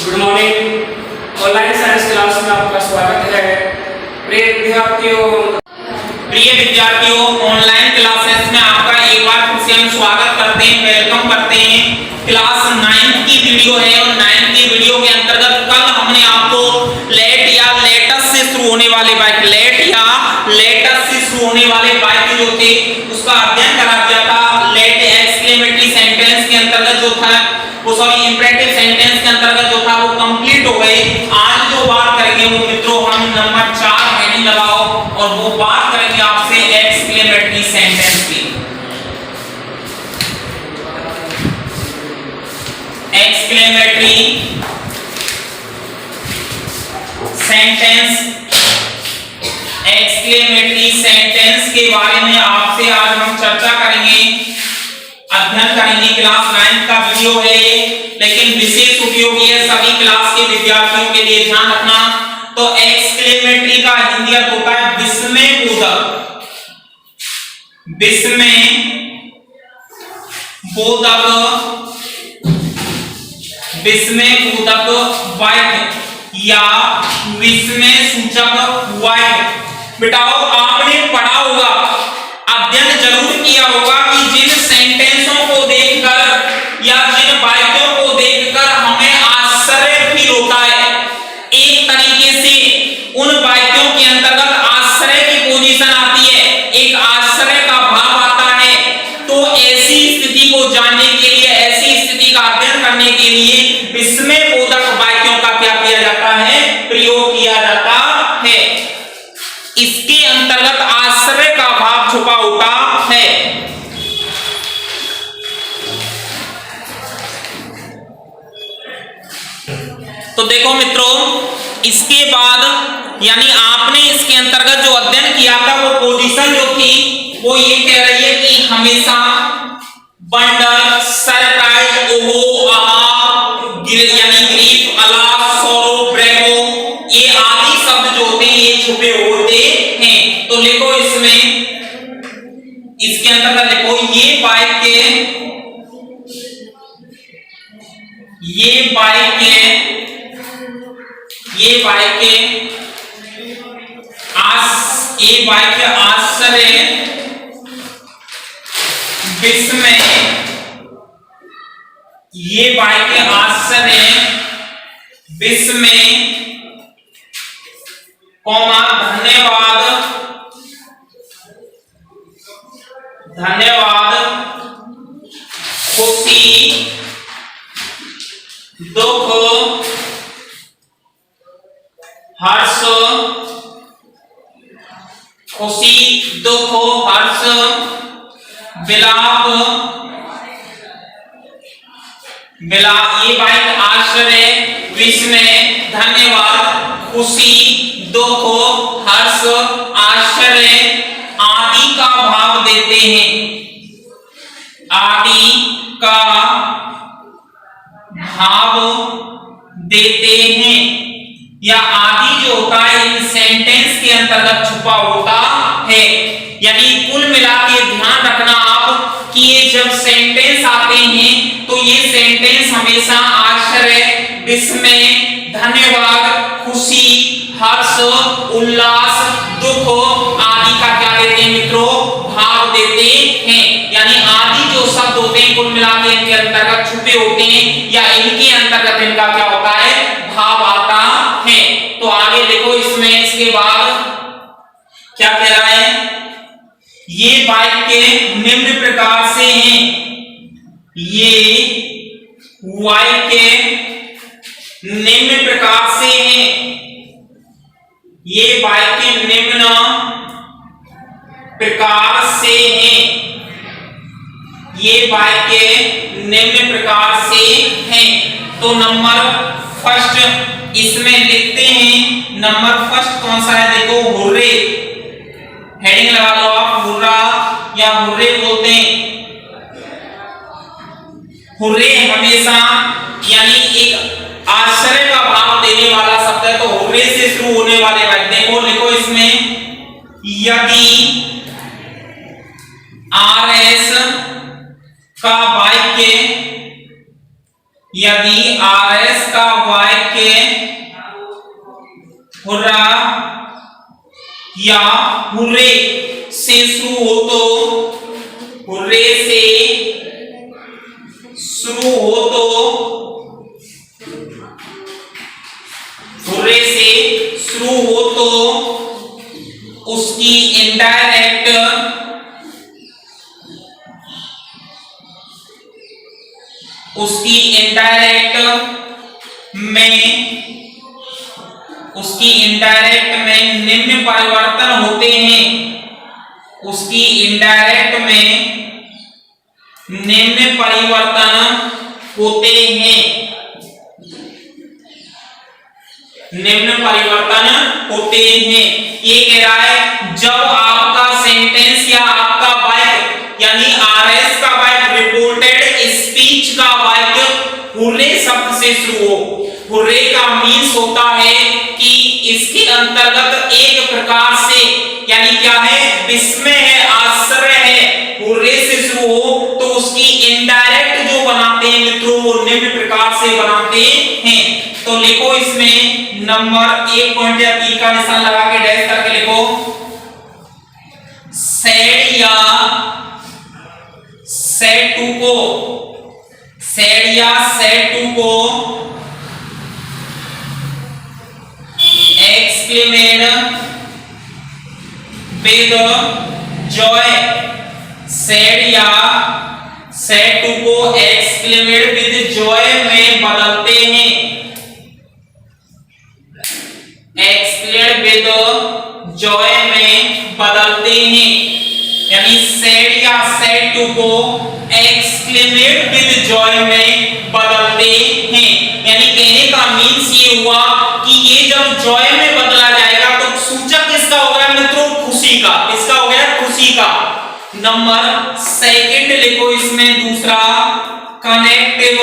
Good morning. Online science class में आपका स्वागत है। प्रिय विद्यार्थियों, ऑनलाइन क्लासेस में आपका एक बार फिर से हम स्वागत करते हैं, वेलकम करते हैं। क्लास 9 की वीडियो है और 9 की वीडियो के अंतर्गत कल हमने आपको लेट या लेटस से शुरू होने वाले वाक्य, लेट या लेटस से शुरू होने वाले वाक्य जो थे उसका अध्ययन करा दिया था। लेट एक्सक्लेमेटरी सेंटेंस के अंतर्गत जो था वो सॉरी इंपरेटिव सेंटेंस के अंतर्गत जो था वो कंप्लीट हो गई। आज जो बात करेंगे वो मित्रों हम नंबर 4 हेडिंग लगाओ और वो बात करेंगे आपसे एक्सक्लेमेटरी सेंटेंस की। एक्सक्लेमेटरी सेंटेंस, एक्सक्लेमेटरी सेंटेंस के बारे में आपसे आज हम चर्चा करेंगे, अध्ययन करेंगे। क्लास 9 का वीडियो है लेकिन विशेष उपयोगी है सभी क्लास के विद्यार्थियों के लिए, ध्यान रखना। तो एक्सक्लेमेटरी का हिंदी अर्थ होता है विस्मयबोधक, विस्मयबोधक वाक्य या विस्मय सूचक वाक्य। बेटाओ आपने पढ़ा होगा, अध्ययन जरूर किया होगा कि जिन सेंटेंसों को देखकर या जिन वाक्यों को देखकर हमें आश्चर्य फील होता है, एक तरीके से उन वाक्यों के अंतर्गत आश्चर्य की पोजीशन आती है, एक आश्चर्य का भाव आता है। तो ऐसी स्थिति को जानने के लिए, ऐसी स्थिति का अध्ययन करने के लिए विस्मयबोधक वाक्यों का क्या किया जाता है, प्रयोग किया जाता है। इसके अंतर्गत आश्चर्य का भाव छुपा होता है। तो देखो मित्रों, इसके बाद यानी आपने इसके अंतर्गत जो अध्ययन किया था वो पोजीशन जो थी वो ये कह रही है कि हमेशा, वंडर, सरप्राइज, ओहो, आहा, यानी ग्रीफ, अलार्म, सॉरो, ब्रेवो, ये आदि शब्द जो होते हैं ये छुपे होते हैं। तो लिखो इसमें, इसके अंतर्गत लिखो ये वाक्य आश्चर्य, विस्मय, ये वाक्य आश्चर्य, विस्मय, धन्यवाद, खुशी, दुख, हर्ष, विलाप, ये वाक्य आश्चर्य, विस्मय, धन्यवाद, खुशी, दुख, हर्ष, आश्चर्य आदि का भाव देते हैं, आदि का भाव देते हैं। या आदि जो होता है इन सेंटेंस के अंतर्गत छुपा होता है। यानी कुल मिला के ध्यान रखना आप कि ये जब सेंटेंस आते हैं तो ये सेंटेंस हमेशा आश्चर्य, विस्मय, धन्यवाद, खुशी, हर्ष, उल्लास, दुख आदि का क्या देते हैं मित्रों, भाव देते हैं। यानी आदि जो शब्द होते हैं कुल मिला के इनके अंतर्गत छुपे होते हैं या इनके अंतर्गत इनका क्या होता है, भाव आता है। तो आगे देखो इसमें, इसके बाद क्या कह रहा है, ये वाक्य निम्न प्रकार से हैं, ये वाक्य निम्न प्रकार से हैं, ये वाक्य निम्न प्रकार से हैं, ये वाक्य निम्न प्रकार से हैं। तो नंबर फर्स्ट इसमें लिखते हैं, नंबर फर्स्ट कौन सा है, देखो हुर्रे, हेडिंग लगा लो आप, हुर्रा या हुर्रे बोलते हैं। हुर्रे हमेशा यानी एक आश्चर्य का भाव देने वाला शब्द है, तो हुर्रे से शुरू होने वाले वाक्य देखो, लिखो इसमें, यदि आरएस का वाक्य यदि RS का वाक्य हुर्रा या हुर्रे से शुरू हो तो हुर्रे से शुरू हो तो हुर्रे से शुरू हो तो उसकी इनडायरेक्ट में निम्न परिवर्तन होते हैं। उसकी इनडायरेक्ट में निम्न परिवर्तन होते हैं। ये कह रहा है जब आपका सेंटेंस या आपका वाक्य यानी RS का वाक्य रिपोर्टेड स्पीच का वाक्य हुर्रे शब्द से शुरू हो। हुर्रे का मीन्स होता है कि इसके अंतर्गत एक प्रकार से यानी क्या है, विस्मय है, आश्चर्य है, हुर्रे से शुरू हो तो उसकी इनडायरेक्ट जो बनाते हैं मित्रों वो निम्न प्रकार से बनाते हैं। तो लिखो इसमें नंबर 1 पॉइंट या 3 का निशान लगा के डैश करके लिखो सेड या सेड टू को एक्सक्लेमेड विद जॉय। सेड या सेड टू को एक्सक्लेमेड विद जॉय में बदलते हैं। एक्सक्लेमेड विद जॉय में बदलते हैं यानी सेड या सेड टू को एक्सक्लेमेड विद जॉय में बदलते हैं। यानी कहने का मीन्स ये हुआ कि ये जब जॉय में बदला जाएगा तो सूचक किसका हो गया मित्रों, खुशी का। किसका हो गया, खुशी का। नंबर 2 लिखो इसमें दूसरा कनेक्टिव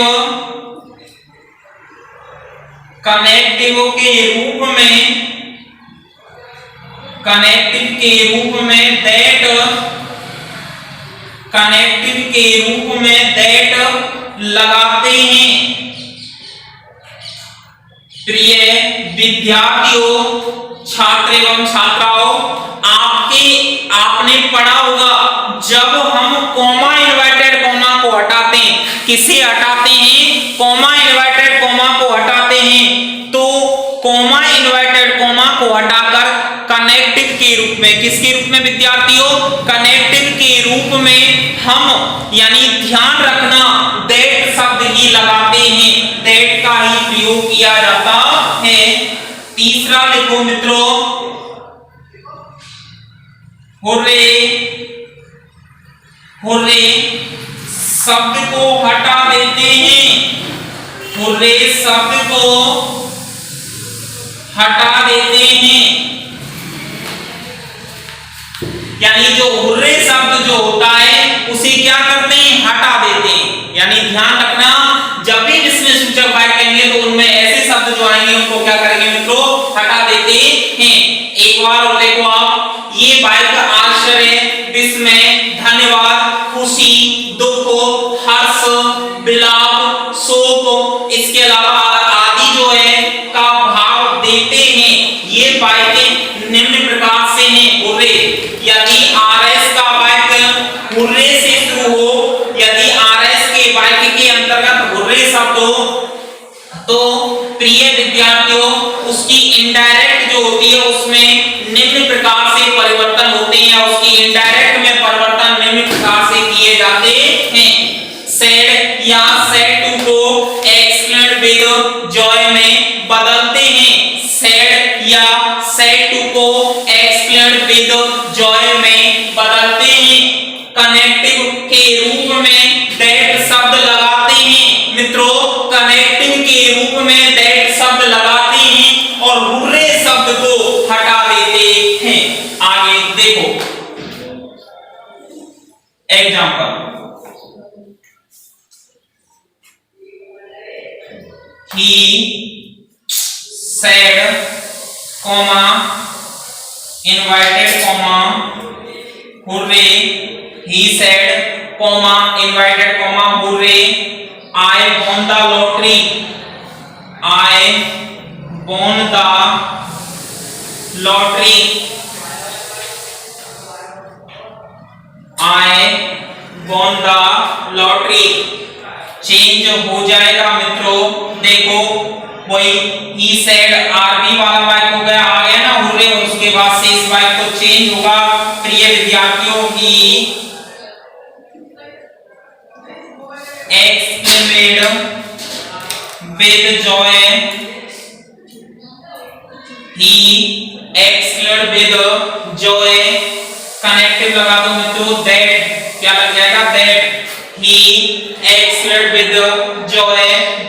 के रूप में दैट लगाते हैं। प्रिय विद्यार्थियों, छात्र एवं छात्राओं, आपने पढ़ा होगा जब हम कॉमा इन्वर्टेड कॉमा को हटाते हैं, किसे हटाते हैं, कॉमा इन्वर्टेड कॉमा को हटाते हैं, तो कॉमा इन्वर्टेड कॉमा को हटाकर कनेक्टिव के रूप में, किसके रूप में विद्यार्थियों, कनेक्टिव के रूप में हम यानी ध्यान रखना दैट शब्द ही लगाते हैं, दैट का ही प्रयोग किया जाता है। तीसरा लिखो मित्रों हुर्रे शब्द को हटा देते हैं। हुर्रे शब्द को हटा देते हैं यानी जो हुर्रे शब्द जो होता है उसे क्या करते हैं, हटा देते हैं। यानी ध्यान रखना जब भी विस्मय सूचक वाक्य कहेंगे तो उनमें ऐसे शब्द जो आएंगे उनको क्या करेंगे मित्रों, हटा देते हैं। एक बार और देखो आप, ये वाक्य आश्चर्य, विस्मय, धन्यवाद, खुशी, दुख, हर्ष, विलाप, शोक, इसके अलावा आदि जो है का भाव देते हैं। ये वाक्य निम्न प्रकार से हैं। हुर्रे यदि RS का वाक्य हुर्रे से शुरू हो, यदि RS के वाक्य के अंतर्गत हुर्रे शब्द हो तो प्रिय विद्यार्थियों उसकी इनडायरेक्ट जो होती है उसमें निम्न प्रकार से परिवर्तन होते हैं या उसकी इनडायरेक्ट में परिवर्तन निम्न प्रकार से किए जाते हैं। सेड या सेड टू को एक्सक्लेमेड विद जॉय में बदलते हैं। सेड या सेड टू को एक्सक्लेमेड विद जॉय में बदलते हैं। कनेक्टिव के रूप में दैट शब्द लगाते हैं मित्रों, कनेक्टिव के रूप में दैट शब्द लगाते हैं और हुर्रे शब्द को हटा देते हैं। आगे देखो example, he said comma invited comma hooray, he said comma invited comma hooray, I won the lottery. I won the lottery. I won the lottery. Change हो जाएगा मित्रों, देखो वही he said आरबी वाला वाक्य हो गया, आ गया ना हुर्रे, उसके बाद शेष वाक्य तो चेंज होगा। प्रिय विद्यार्थियों, ही exclaimed with joy, he exclaimed with joy, connective लगा दो मित्रों, that क्या लग जाएगा, that he exclaimed with joy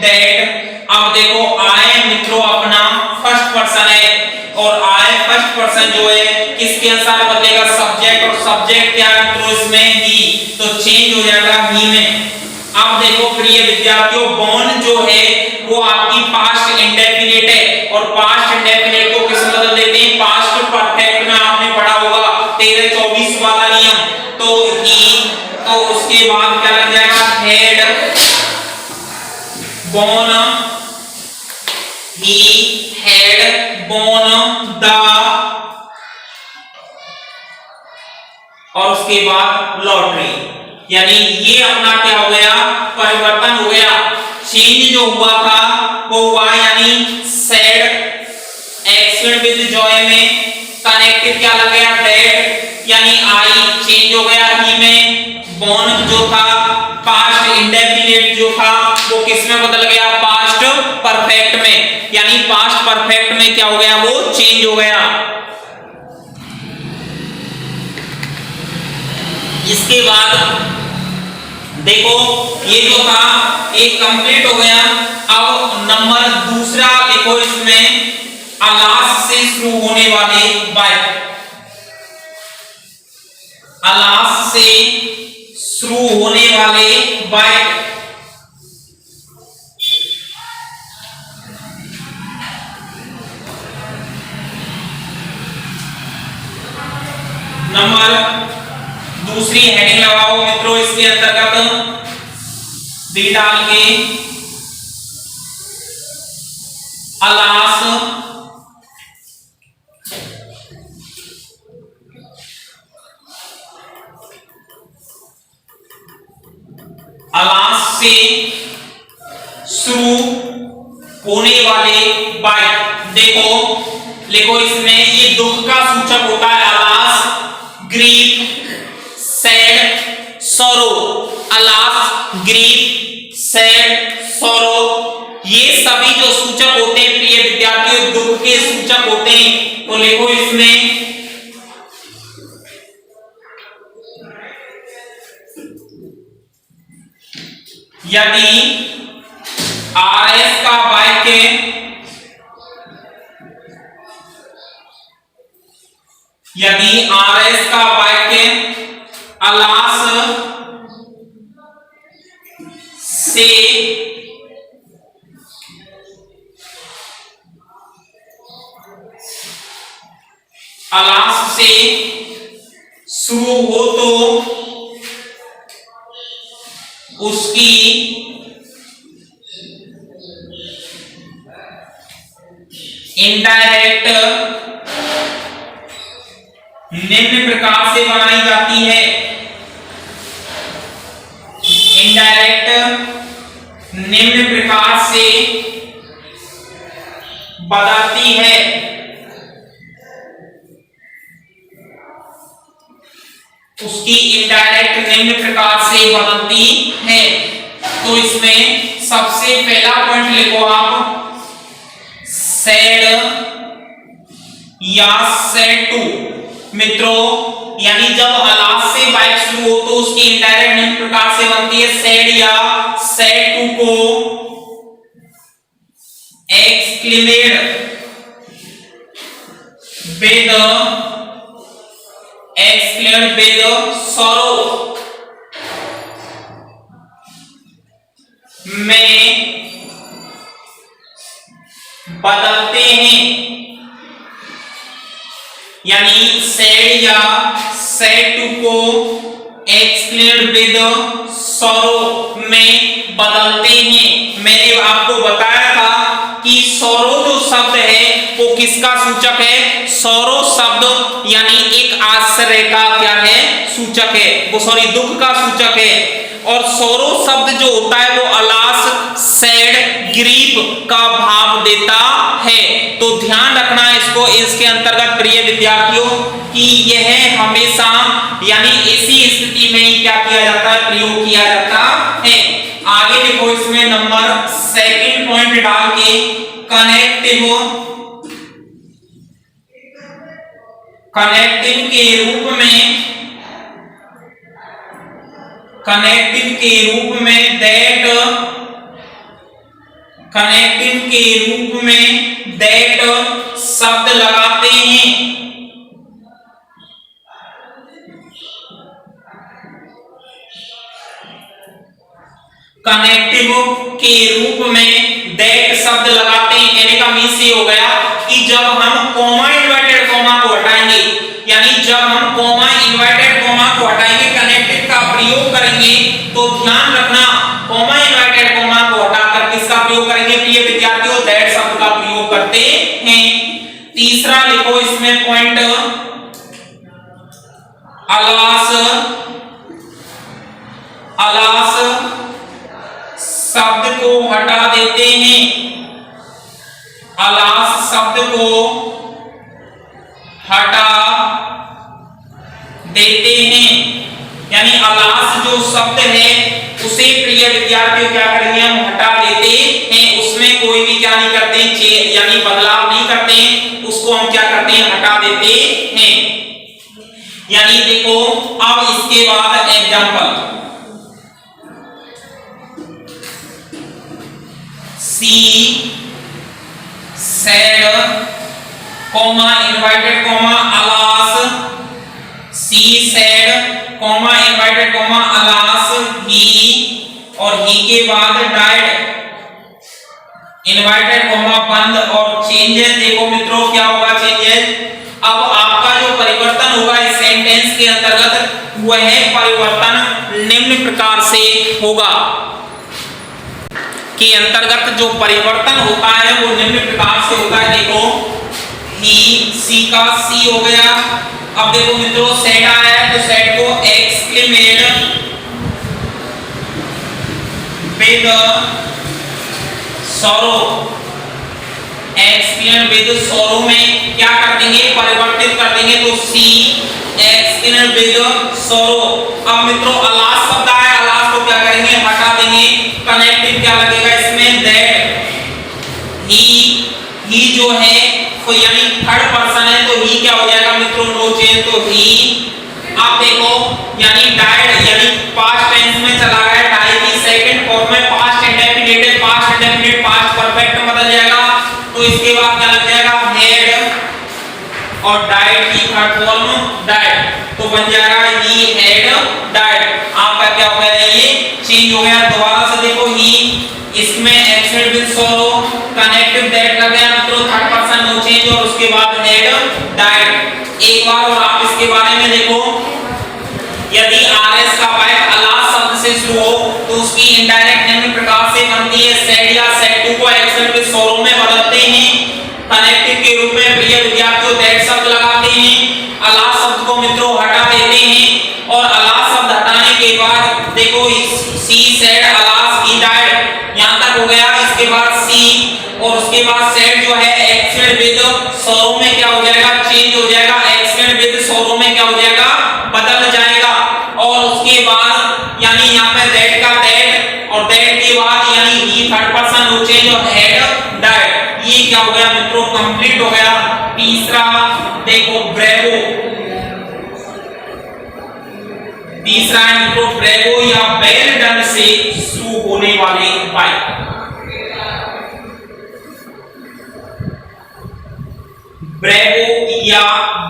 that। अब देखो I मित्रों अपना फर्स्ट पर्सन है, और I फर्स्ट पर्सन जो है किसके अनुसार बदलेगा, सब्जेक्ट, और सब्जेक्ट क्या है मित्रों इसमें, ही, तो चेंज हो जाएगा ही में। अब देखो प्रिय विद्यार्थियों, born जो है वो आपकी पास्ट इंडेफिनिट है, और पास्ट इंडेफिनिट को किस में बदल देते हैं, पास्ट परफेक्ट में। आपने पढ़ा होगा 13-24 वाला नियम, तो ही, तो उसके बाद क्या लग जाएगा, had born, he had born the, और उसके बाद लॉटरी, यानी ये अपना क्या हो गया, परिवर्तन हो गया। चेंज जो हुआ था वो हुआ, यानी सैड एक्शन विद जॉय में कनेक्टिव क्या लग गया, दैट, यानी आई चेंज हो गया ही में। बोर्न जो था पास्ट इंडेफिनिट जो था वो किस में बदल गया, पास्ट परफेक्ट में, यानी पास्ट परफेक्ट में क्या हो गया, वो चेंज हो गया। इसके बाद देखो ये जो था एक कंप्लीट हो गया। अब नंबर दूसरा देखो, इसमें अलास से शुरू होने वाले वाक्य, अलास से शुरू होने वाले वाक्य, नंबर दूसरी हेडिंग लगाओ मित्रों, इसके अंतर्गत बी डाल के, अलास अलास से शुरू होने वाले वाक्य। देखो लिखो, इसमें ये दुख का सूचक होता है, alas, grief, sad, sorrow, alas, grief, sad, sorrow, ये सभी जो सूचक होते हैं प्रिय विद्यार्थियों, दुख के सूचक होते हैं। तो लिखो इसमें यदि आरएस का वाक्य अलास से शुरू हो तो उसकी इनडायरेक्ट निम्न प्रकार से बनाई जाती है, इनडायरेक्ट निम्न प्रकार से बदलती है। उसकी इनडायरेक्ट निम्न प्रकार से बदलती है। तो इसमें सबसे पहला पॉइंट लिखो आप, सैड या सैड टू। मित्रों यानी जब अलास से वाक्य शुरू हो तो उसकी इनडायरेक्ट निम्न प्रकार से बनती है, सैड या सैड टू को एक्सक्लेमेड विद सॉरो में बदलते हैं, यानी सैड या सैड टू को एक्सक्लेमेड विद सॉरो में बदलते मैंने आपको बताया था कि सौरो जो शब्द है वो किसका सूचक है? सौरो शब्द यानी एक आश्चर्य का क्या है? सूचक है, वो सॉरी दुख का सूचक है। और सौरो शब्द जो होता है वो अलास, सैड, ग्रीफ का भाव देता है। तो ध्यान रखना इसको, इसके अंतर्गत प्रिय विद्यार्थियों कि यह हमेशा यानी ऐसी स्थिति में ही क्या किया जाता है? प्रयोग किया जाता है। आगे देखो इसमें नंबर सेकंड पॉइंट डाल के कनेक्टिव के रूप में दैट शब्द लगाते हैं। कनेक्टिव के रूप में दैट शब्द लगाते हैं, कहने का मीन्स ये हो गया कि जब हम कॉमा इन्वर्टेड कॉमा को हटाएंगे, यानी जब हम कॉमा इन्वर्टेड कॉमा को हटाएंगे, कनेक्टिव का प्रयोग करेंगे, तो ध्यान रखना कॉमा इन्वर्टेड कॉमा को हटाकर किसका प्रयोग करेंगे? प्रिय विद्यार्थियों, दैट शब्द का प्रयोग करते हैं। तीसरा लिखो इसमें पॉइंट, अलास शब्द को हटा देते हैं। अलास शब्द को हटा देते हैं, यानी अलास जो शब्द है उसे प्रिय विद्यार्थियों क्या करेंगे? हम हटा देते हैं, उसमें कोई भी क्या नहीं करते, यानी बदलाव नहीं करते, उसको हम क्या करते हैं? हटा देते हैं। यानी देखो अब इसके बाद example, she said comma inverted comma alas, she said comma inverted comma alas he, और ही के बाद डाइड इन्वर्टेड कॉमा बंद और चेंजेस। देखो मित्रों क्या होगा चेंजेस? अब आपका जो परिवर्तन होगा इस सेंटेंस के अंतर्गत वह परिवर्तन निम्न प्रकार से होगा, के अंतर्गत जो परिवर्तन होता है वो निम्न प्रकार से होता है। देखो ही, सी का सी हो गया। अब देखो मित्रों सैड आया है तो सैड को एक्सक्लेमेट विद सॉरो, एक्सक्लेमेट विद सॉरो में क्या कर देंगे? परिवर्तित कर देंगे, तो सी एक्सक्लेमेट विद सॉरो। अब मित्रों अलास शब्द आया, अलास को क्या करेंगे? हटा देंगे। कनेक्टिव क्या लगेगा इसमें? दैट ही जो है तो यानी थर्ड पर्सन है तो ही क्या हो जाएगा मित्रों? नो चेंज, तो ही। आप देखो यानी डाइड यानी पास्ट टेंस में चला गया, डाई की सेकंड फॉर्म में past indefinite, past indefinite past perfect में बदल जाएगा, तो इसके बाद क्या लग जाएगा? हैड, और डाइड की थर्ड फॉर्म डाइड, तो बन जाएगा ही हैड डाइड। आपका क्या हो गया? ये चेंज हो गया। दोबारा से देखो ही, इसमें accent with sorrow, connective that लग गया मित्रों, थर्ड पर्सन नो चेंज, और उसके बाद हैड डाइड। एक बार और आप इसके बारे में देखो, यदि आरएस का पाइप अलास शब्द से शुरू हो तो उसकी इनडायरेक्ट निम्न प्रकार से बनती है, सेड या सेड टू को एक्सेंट विद सॉरो में बदलते हैं, कनेक्टिव के रूप में प्रिय विद्यार्थियों दैट शब्द लगाते हैं, अलास शब्द को मित्रों हटा देते हैं, और अलास शब्द हटाने के बाद देखो सी सैड अलास ही डाइड यहां तक हो गया। इसके बाद सी और उसके बाद सैड जो है एक्सेंट विद सॉरो में क्या हो जाएगा? चेंज हो जाएगा, एक्सेंट विद सॉरो में क्या हो जाएगा? बदल जाएगा। और उसके बाद यानी यहां पे दैट का दैट, और दैट के बाद यानी ही थर्ड पर्सन नो चेंज, और हैड डाइड। ये क्या हो गया मित्रों? कंप्लीट हो गया। तीसरा देखो ब्रेवो, तीसरा है मित्रों ब्रेवो या वेल डन से शुरू होने वाले वाक्य। ब्रेवो या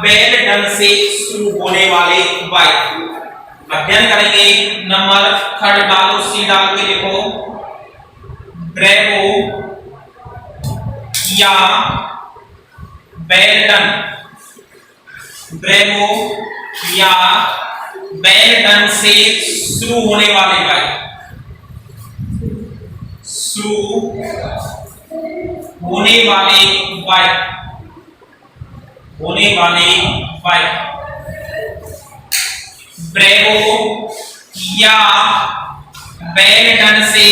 वेल डन से शुरू होने वाले वाक्य अध्ययन करेंगे। नंबर थर्ड डालो, सी डाल के लिखो, ब्रेवो या वेल डन, ब्रेवो या वेल डन से शुरू होने वाले वाक्य, शुरू होने वाले वाक्य ब्रेवो या बेलटन से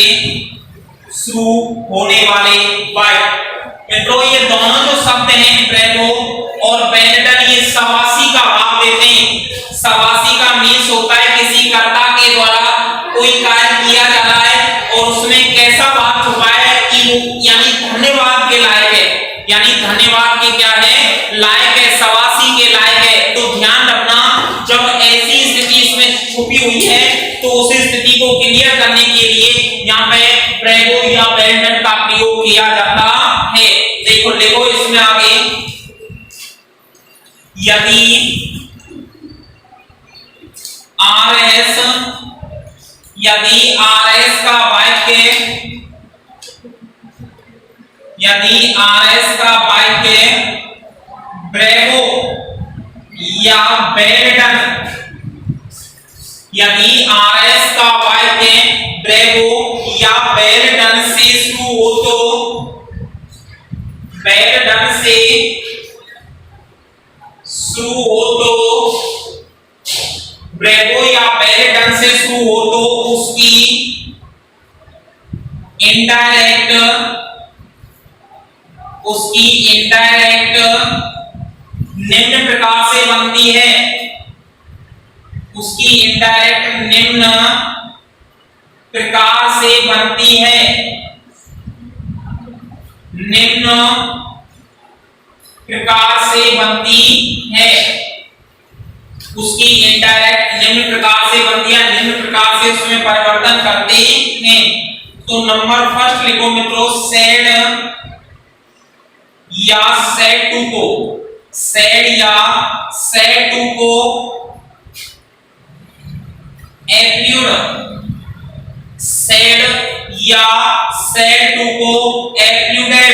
शुरू होने वाले वाक्य। मित्रों ये दोनों जो शब्द हैं ब्रेवो और बेलटन, ये सवासी का भाव देते हैं। सवासी का मीन्स होता है किसी कर्ता के द्वारा कोई कार्य किया जा रहा है और उसमें कैसा भाव छुपा है कि वो यानी धन्यवाद के लायक है, यानी धन्यवाद के क्या है लायक है, सवासी के लायक है। तो ध्यान रखना जब ऐसी स्थिति इसमें छुपी हुई है तो उस स्थिति को क्लियर करने के लिए यहाँ पे ब्रेवो या बेलटन का प्रयोग किया जाता है। देखो लिखो इसमें आगे, यदि आरएस का वाक्य ब्रेवो या बेलटन, यदि आरएस का वाक्य ब्रेवो या बेलटन से शुरू हो तो बेलटन से शुरू हो तो ब्रेवो या बेलटन से शुरू हो तो उसकी इनडायरेक्ट निम्न प्रकार से बनती है, उसकी इनडायरेक्ट निम्न प्रकार से बनती है, निम्न प्रकार से बनती है, उसकी इनडायरेक्ट निम्न प्रकार से बनती है, निम्न प्रकार से उसमें परिवर्तन करते हैं। तो नंबर फर्स्ट लिखो मित्रों, सेड या सेड टू को, सेड या सेड टू को एप्ल्यूड, सेड या सेड टू को एप्ल्यूडेड,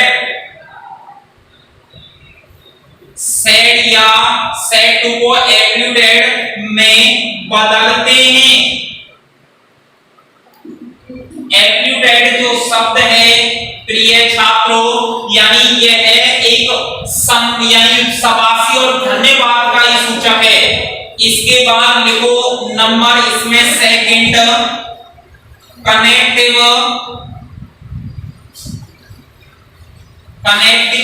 सेड या सेड टू को एप्ल्यूडेड में बदलते हैं। एप्ल्यूडेड जो शब्द है प्रिय छात्रों, यानी यह है एक यानी शाबाशी और धन्यवाद का ही सूचक है। इसके बाद लिखो नंबर इसमें सेकंड, कनेक्टिव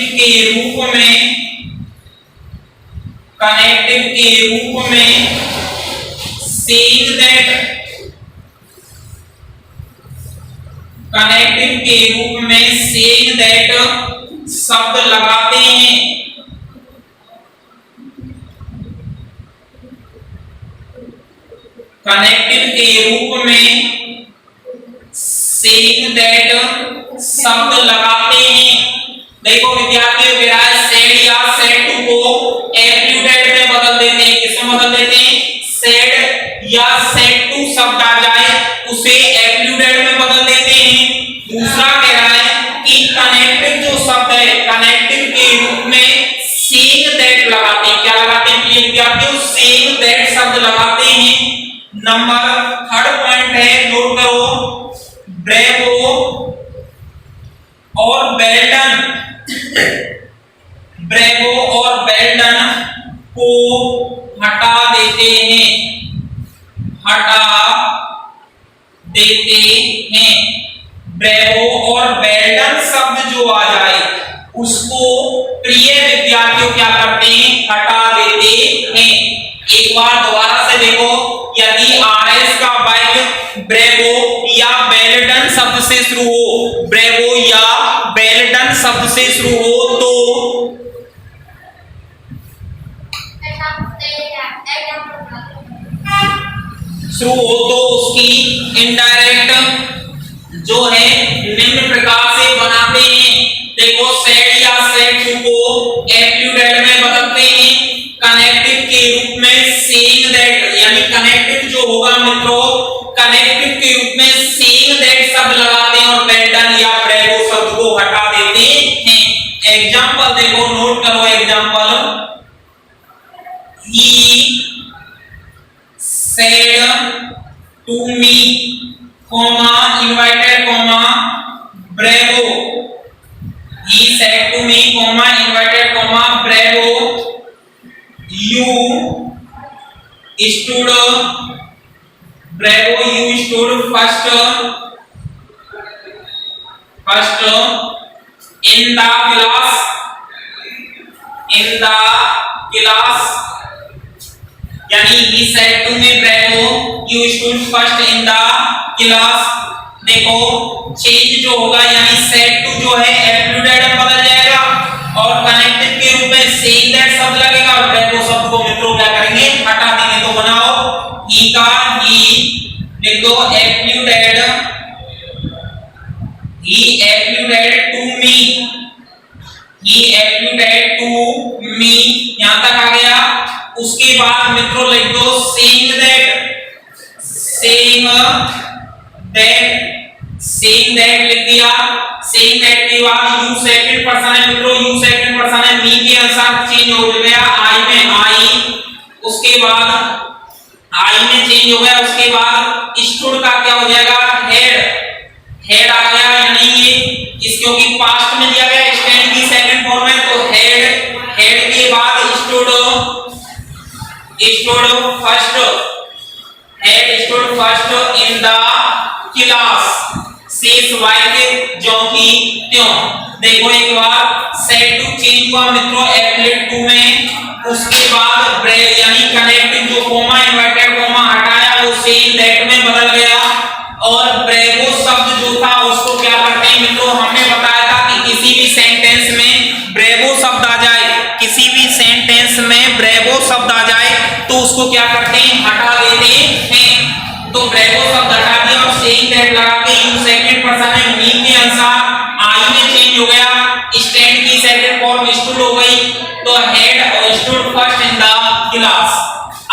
के रूप में सेइंग दैट, कनेक्टिव के रूप में सेइंग दैट शब्द लगाते हैं। कनेक्टिव के रूप में सेइंग दैट शब्द लगाते हैं। देखो विद्यार्थियों, विराज सेड या सेड टू को एप्ल्यूडेड में बदल देते हैं। किसमें बदल देते हैं? सेड या सेड टू शब्द आ जाए उसे एप्ल्यूडेड में बदल देते हैं। दूसरा कह रहा है कि कनेक्टिव जो शब्द है, कनेक्टिव के रूप में सेइंग दैट लगाते हैं। क्या लगाते हैं प्रिय विद्यार्थियों? सेइंग दैट शब्द लगाते हैं। नंबर थर्ड पॉइंट है, नोट करो, ब्रेवो और बेलटन, ब्रेवो और बेलटन को हटा देते हैं, हटा देते हैं। ब्रेवो और बेलटन शब्द जो आ जाए उसको प्रिय विद्यार्थियों क्या करते हैं? हटा देते हैं। एक बार दोबारा से देखो, यदि आरएस का वाक्य ब्रेवो या बेलटन शब्द से शुरू हो, ब्रेवो या बेलटन शब्द से शुरू हो तो उसकी इनडायरेक्ट जो है निम्न प्रकार से बनाते हैं। देखो सेड या सेड टू को एप्ल्यूडेड में बदलते हैं। कनेक्टिव के रूप में सेइंग दैट, यानी कनेक्टिव जो होगा मित्रों, कनेक्टिव के रूप में सेइंग दैट शब्द लगाते हैं और बेलटन या ब्रेवो शब्द को हटा देते हैं। एग्जांपल देखो, नोट करो example, he said to me, comma invited, comma bravo, he said to me, comma inverted comma bravo, you stood bravo, you stood first in the class, यानी he said to me bravo, you stood first in the class। देखो change जो होगा यानी said to जो है absolute में बदल जाएगा और कनेक्टिव के रूप में saying that शब्द लगेगा और bravo शब्द को मित्रों क्या करेंगे, हटा देंगे। तो बनाओ he का he लिख दो, absolute he absolute to me, he absolute to me, यहां तक आ गया। उसके बाद मित्रों लिख दो saying that लिख दिया। saying that के बाद you सेकंड पर्सन है मित्रों, you सेकंड पर्सन है, me के अनुसार चेंज हो गया I में I, उसके बाद I में चेंज हो गया। उसके बाद stood का क्या हो जाएगा, हेड आ गया, यानी ये इस क्योंकि पास्ट में दिया गया स्टैंड की सेकंड फॉर्म है तो हेड के बाद stood first in the class, शेष वाई जो की त्यों। देखो एक बार सेट टू चेंज हुआ मित्रों एब्सोल्यूट टू में, उसके बाद यानी कनेक्टिव जो कोमा इन्वर्टेड कोमा हटाया वो सेम दैट में बदल गया और ब्रेवो शब्द जो था उसको क्या करते हैं मित्रों, हमने बताया था कि किसी भी सेंटेंस में ब्रेवो शब्द आ जाए, किसी भी सेंटेंस में ब्रेवो शब्द आ जाए तो उसको क्या करते हैं, हटा देते हैं। तो ब्रेवो शब्द हटा दिया और सेइंग दैट लगा के यू सेकंड पर्सन है, मी के अनुसार आई में चेंज हो गया, स्टैंड की सेकंड फॉर्म स्टूड हो गई तो हेड और stood first in the class.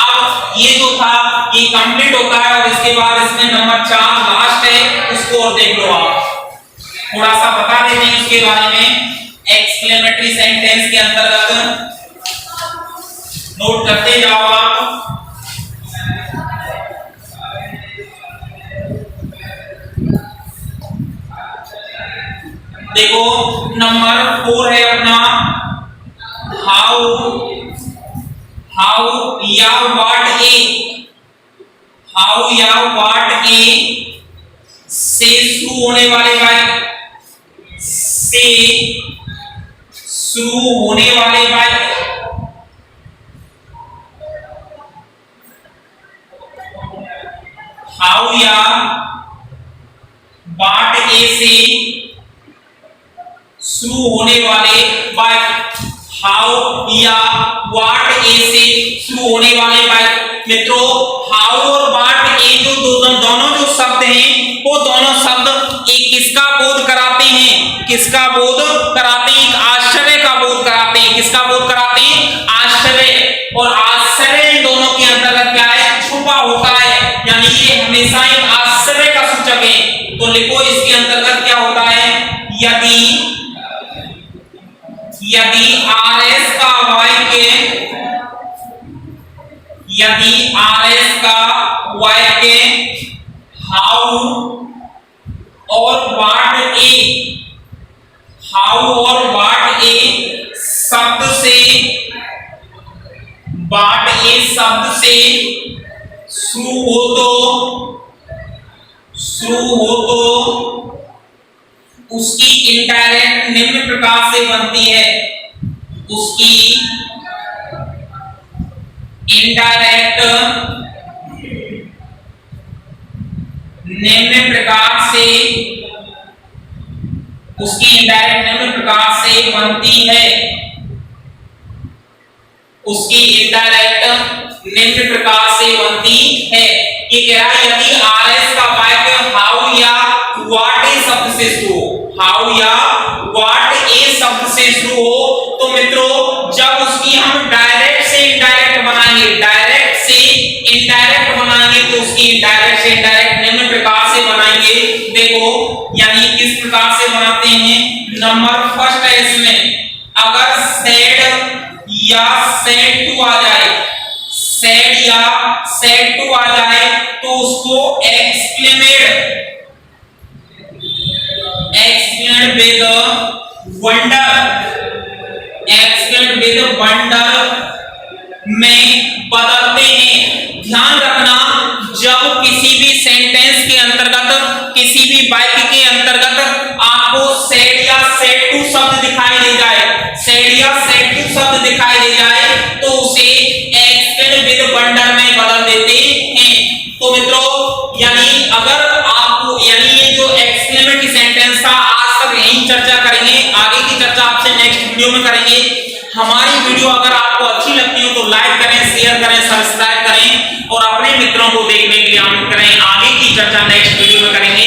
अब ये जो था ये कंप्लीट होता है और इसके बाद इसमें नंबर 4 लास्ट है, उसको और देख लो आप, थोड़ा सा बता देते हैं इसके बारे में। एक्सक्लेमेटरी सेंटेंस के अंतर्गत नोट करते जाओ आप। देखो नंबर 4 है अपना हाउ या व्हाट ए से शुरू होने वाले वाक्य, से शुरू होने वाले वाक्य हाउ या व्हाट ए से शुरू होने वाले वाक्य, हाउ या व्हाट ए से शुरू होने वाले वाक्य। मित्रों हाउ और व्हाट ए जो दोनों जो शब्द हैं वो दोनों शब्द एक किसका बोध कराते हैं, किसका बोध कराते हैं, एक आश्चर्य का बोध कराते हैं। किसका बोध कराते हैं, आश्चर्य। और आश्चर्य इन दोनों के अंतर्गत क्या है, छुपा होता है, यानी ये हमेशा एक आश्चर्य का सूचक है। तो लिखो इसके अंतर्गत क्या होता है, यदि आरएस का वाक्य, यदि आरएस का वाक्य हाउ और व्हाट ए शब्द से शुरू हो तो उसकी इनडायरेक्ट निम्न प्रकार से बनती है, उसकी इनडायरेक्ट निम्न प्रकार से बनती है, उसकी इनडायरेक्ट निम्न प्रकार से बनती है। ये कह रहा है यदि आरएस का वाक्य हाउ या व्हाट ए शब्द से शुरू हो, हाउ या व्हाट ए शब्द से शुरू हो तो मित्रों जब उसकी हम डायरेक्ट से इनडायरेक्ट बनाएंगे, डायरेक्ट से इनडायरेक्ट बनाएंगे तो उसकी डायरेक्ट से इनडायरेक्ट निम्न प्रकार से बनाएंगे। देखो यानी किस प्रकार से बनाते हैं, नंबर फर्स्ट है इसमें, अगर सेड या सेड टू आ जाए, सेड या सेड टू आ जाए तो उसको एक्सक्लेमेड एक्सक्लेम्ड विद वंडर में बदलते हैं। ध्यान रखना, जब किसी भी सेंटेंस के अंतर्गत, किसी भी वाक्य के अंतर्गत आपको सेड या सेड टू शब्द दिखाई दे जाए, सेड या सेड टू शब्द दिखाई दे जाए, तो उसे एक्सक्लेम्ड विद वंडर में बदल देते हैं। तो मित्रों, यानी अगर आपको, यानी ये जो एक्सक्लेमेटरी सेंटेंस था, आज तक यही चर्चा करेंगे, आगे की चर्चा आपसे नेक्स्ट वीडियो में करेंगे। हमारी वीडियो अगर आपको अच्छी लगती हो तो लाइक करें, शेयर करें, सब्सक्राइब करें और अपने मित्रों को देखने के लिए आमंत्रित करें। आगे की चर्चा नेक्स्ट वीडियो में करेंगे।